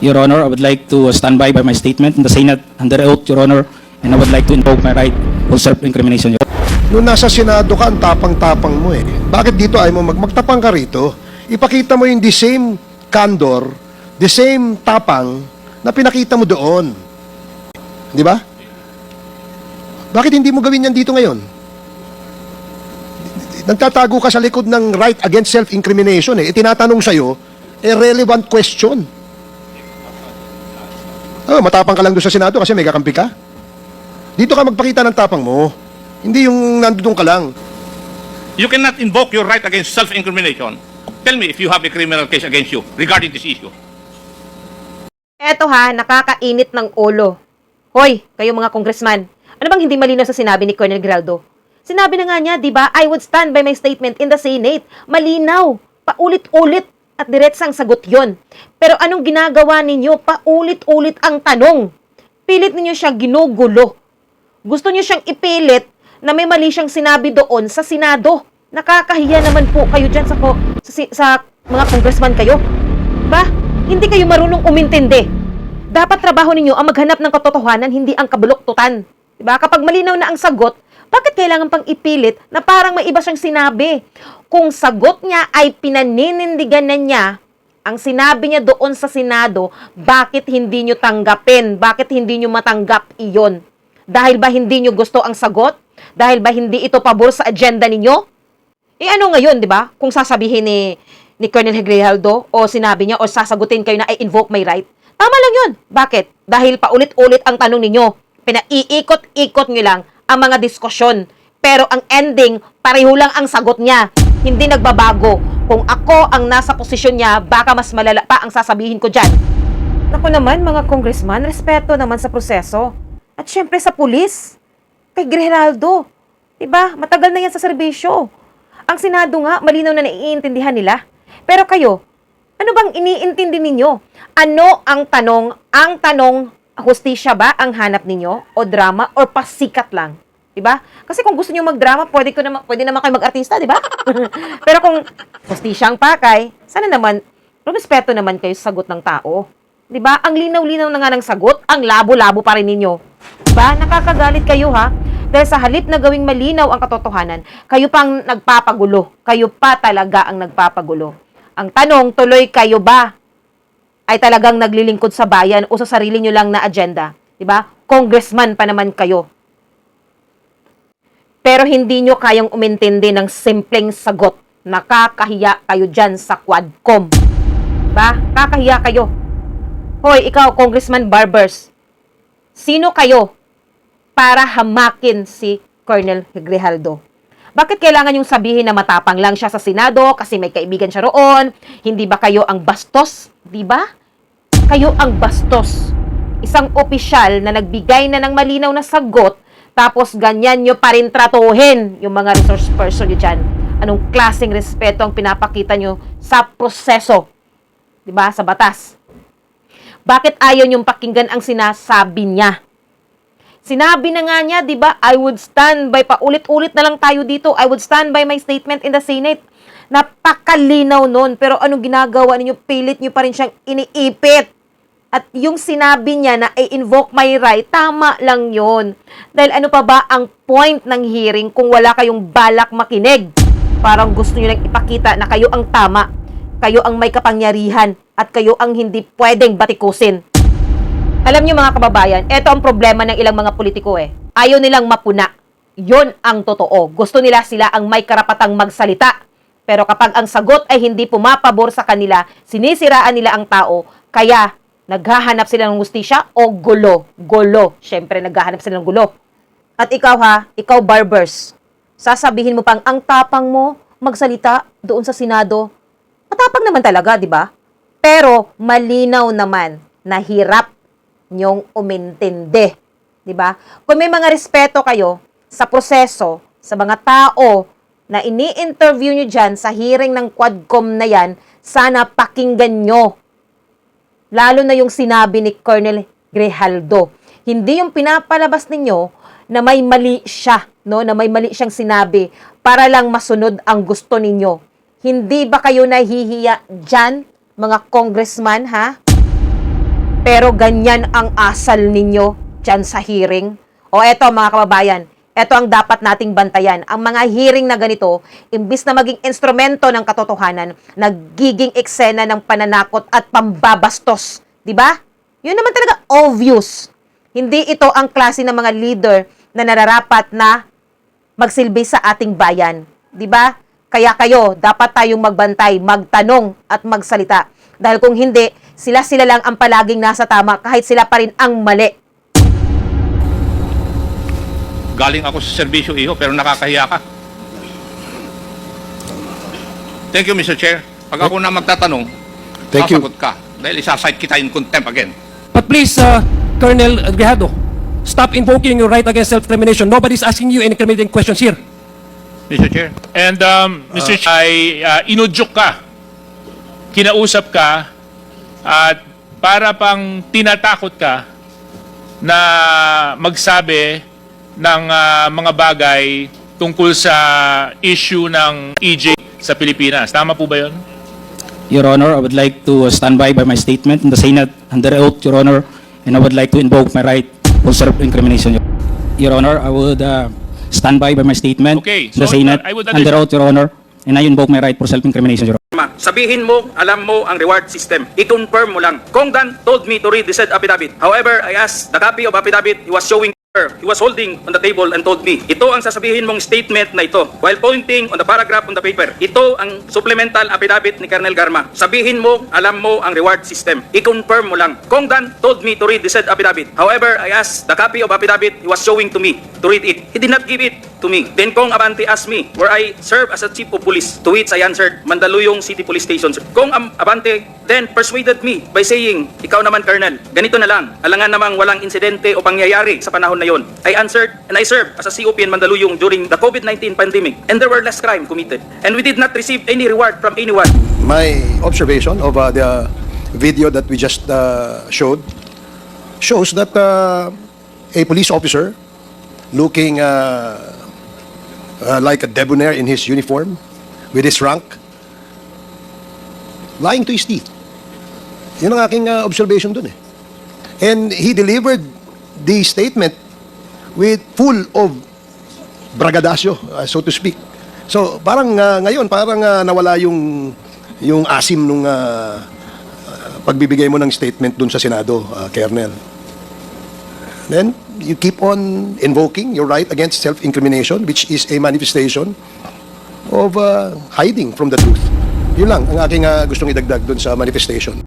Your Honor, I would like to stand by my statement in the Senate under oath, Your Honor, and I would like to invoke my right of self-incrimination, Your Honor. Nung nasa Senado ka, ang tapang-tapang mo eh. Bakit dito ay mo magtapang ka rito? Ipakita mo yung the same candor, the same tapang na pinakita mo doon. Di ba? Bakit hindi mo gawin yan dito ngayon? Nagtatago ka sa likod ng right against self-incrimination eh. Itinatanong sa'yo, a relevant question. Oh, matapang ka lang doon sa Senado kasi may kakampi ka. Dito ka magpakita ng tapang mo. Hindi yung nandoon ka lang. You cannot invoke your right against self-incrimination. Tell me if you have a criminal case against you regarding this issue. Eto ha, nakakainit ng ulo. Hoy, kayo mga congressman, ano bang hindi malinaw sa sinabi ni Colonel Giraldo? Sinabi na nga niya, di ba, I would stand by my statement in the Senate. Malinaw, paulit-ulit at diretsang sagot yon. Pero anong ginagawa ninyo? Paulit-ulit ang tanong. Pilit ninyo siya ginugulo. Gusto niyo siyang ipilit na may mali siyang sinabi doon sa Senado. Nakakahiya naman po kayo dyan sa mga congressman kayo. Ba? Hindi kayo marunong umintindi. Dapat trabaho ninyo ang maghanap ng katotohanan, hindi ang kabuloktutan. Diba? Kapag malinaw na ang sagot, bakit kailangan pang ipilit na parang may iba siyang sinabi? Kung sagot niya ay pinaninindigan na niya ang sinabi niya doon sa Senado, bakit hindi niyo tanggapin? Bakit hindi niyo matanggap iyon? Dahil ba hindi niyo gusto ang sagot? Dahil ba hindi ito pabor sa agenda ninyo? Eh ano ngayon, di ba? Kung sasabihin ni Colonel Grijaldo o sinabi niya o sasagutin kayo na I invoke my right, tama lang yun. Bakit? Dahil paulit-ulit ang tanong ninyo. Pinaiikot-ikot nyo lang ang mga diskusyon. Pero ang ending, pareho lang ang sagot niya. Hindi nagbabago. Kung ako ang nasa posisyon niya, baka mas malala pa ang sasabihin ko dyan. Naku naman, mga congressman, respeto naman sa proseso. At syempre sa pulis. Kay Grijaldo. Diba? Matagal na yan sa serbisyo. Ang Senado nga, malinaw na naiintindihan nila. Pero kayo, ano bang iniintindi ninyo? Ano ang tanong? Ang tanong, hustisya ba ang hanap ninyo? O drama? O pasikat lang? Diba? Kasi kung gusto niyo magdrama, pwede naman kayo mag-artista, diba? Pero kung hustisya ang pakay, sana naman, respeto naman kayo sa sagot ng tao. Diba? Ang linaw-linaw na nga ng sagot, ang labo-labo pa rin ninyo. Diba? Nakakagalit kayo ha? Dahil sa halip na gawing malinaw ang katotohanan, kayo pang nagpapagulo. Kayo pa talaga ang nagpapagulo. Ang tanong, tuloy kayo ba ay talagang naglilingkod sa bayan o sa sarili nyo lang na agenda? Diba? Congressman pa naman kayo. Pero hindi nyo kayang umintindi ng simpleng sagot. Nakakahiya kayo dyan sa Quadcom. Diba? Kakahiya kayo. Hoy, ikaw, Congressman Barbers. Sino kayo para hamakin si Colonel Grijaldo? Bakit kailangan yung sabihin na matapang lang siya sa Senado kasi may kaibigan siya roon? Hindi ba kayo ang bastos? Di ba? Kayo ang bastos. Isang opisyal na nagbigay na ng malinaw na sagot, tapos ganyan nyo pa rin tratuhin yung mga resource person nyo dyan. Anong klaseng respeto ang pinapakita nyo sa proseso? Di ba? Sa batas. Bakit ayaw nyong pakinggan ang sinasabi niya? Sinabi na nga niya, di ba, I would stand by, paulit-ulit na lang tayo dito, I would stand by my statement in the Senate. Napakalinaw nun, pero anong ginagawa ninyo? Pilit nyo pa rin siyang iniipit. At yung sinabi niya na I-invoke my right, tama lang yon. Dahil ano pa ba ang point ng hearing kung wala kayong balak makinig? Parang gusto nyo lang ipakita na kayo ang tama, kayo ang may kapangyarihan, at kayo ang hindi pwedeng batikusin. Alam niyo mga kababayan, ito ang problema ng ilang mga politiko eh. Ayaw nilang mapuna. Yon ang totoo. Gusto nila sila ang may karapatang magsalita. Pero kapag ang sagot ay hindi pumapabor sa kanila, sinisiraan nila ang tao, kaya naghahanap sila ng hustisya o gulo. Gulo. Siyempre, naghahanap sila ng gulo. At ikaw ha, ikaw Barbers, sasabihin mo pang ang tapang mo magsalita doon sa Senado. Matapang naman talaga, di ba? Pero malinaw naman na hirap nyong umintindi. Diba? Kung may mga respeto kayo sa proseso, sa mga tao na ini-interview nyo dyan sa hearing ng Quadcom na yan, sana pakinggan nyo. Lalo na yung sinabi ni Colonel Grijaldo. Hindi yung pinapalabas ninyo na may mali siya, no? Na may mali siyang sinabi para lang masunod ang gusto ninyo. Hindi ba kayo nahihiya dyan, mga congressman, ha? Pero ganyan ang asal ninyo dyan sa hearing. O eto mga kababayan, eto ang dapat nating bantayan. Ang mga hearing na ganito, imbis na maging instrumento ng katotohanan, nagiging eksena ng pananakot at pambabastos. Diba? Yun naman talaga obvious. Hindi ito ang klase ng mga leader na nararapat na magsilbi sa ating bayan. Diba? Kaya kayo, dapat tayong magbantay, magtanong at magsalita. Dahil kung hindi, sila lang ang palaging nasa tama kahit sila pa rin ang mali. Galing ako sa serbisyo, iho, pero nakakahiya ka. Thank you, Mr. Chair. Pag ako na magtatanong, Thank you. sasagot ka. Dahil isasite kita in contempt again. But please, Colonel Grijaldo, stop invoking your right against self-incrimination. Nobody's asking you any incriminating questions here. Mr. Chair. And Mr. Chair, ay inudyok ka, kinausap ka, at para pang tinatakot ka na magsabi ng mga bagay tungkol sa issue ng EJ sa Pilipinas. Tama po ba yun? Your Honor, I would like to stand by my statement in the Senate under oath, Your Honor, and I would like to invoke my right for self-incrimination. Your Honor, I would stand by my statement Okay, in the so Senate I would under oath, Your Honor, and I invoke my right for self-incrimination, Your Honor. Sabihin mo, alam mo ang reward system. I-confirm mo lang. Kong Dan told me to read the said affidavit. However, I asked the copy of affidavit he was showing her. He was holding on the table and told me, ito ang sasabihin mong statement na ito. While pointing on the paragraph on the paper, ito ang supplemental affidavit ni Colonel Garma. Sabihin mo, alam mo ang reward system. I-confirm mo lang. Kong Dan told me to read the said affidavit. However, I asked the copy of affidavit he was showing to me to read it. He did not give it to me. Then Kong Abante asked me where I serve as a chief of police, to which I answered, Mandaluyong City Police Station. Kong Abante then persuaded me by saying, ikaw naman Colonel, ganito na lang, alangan namang walang insidente o pangyayari sa panahon na yon. I answered, and I served as a COP in Mandaluyong during the COVID-19 pandemic, and there were less crime committed, and we did not receive any reward from anyone. My observation of the video that we just showed shows that a police officer looking like a debonair in his uniform with his rank, lying to his teeth. Yun ang aking observation dun eh. And he delivered the statement with full of bragadasyo, so to speak. So parang ngayon parang nawala yung asim nung pagbibigay mo ng statement dun sa Senado, Colonel. Then you keep on invoking your right against self-incrimination, which is a manifestation of hiding from the truth. Yun lang ang aking gustong idagdag dun sa manifestation.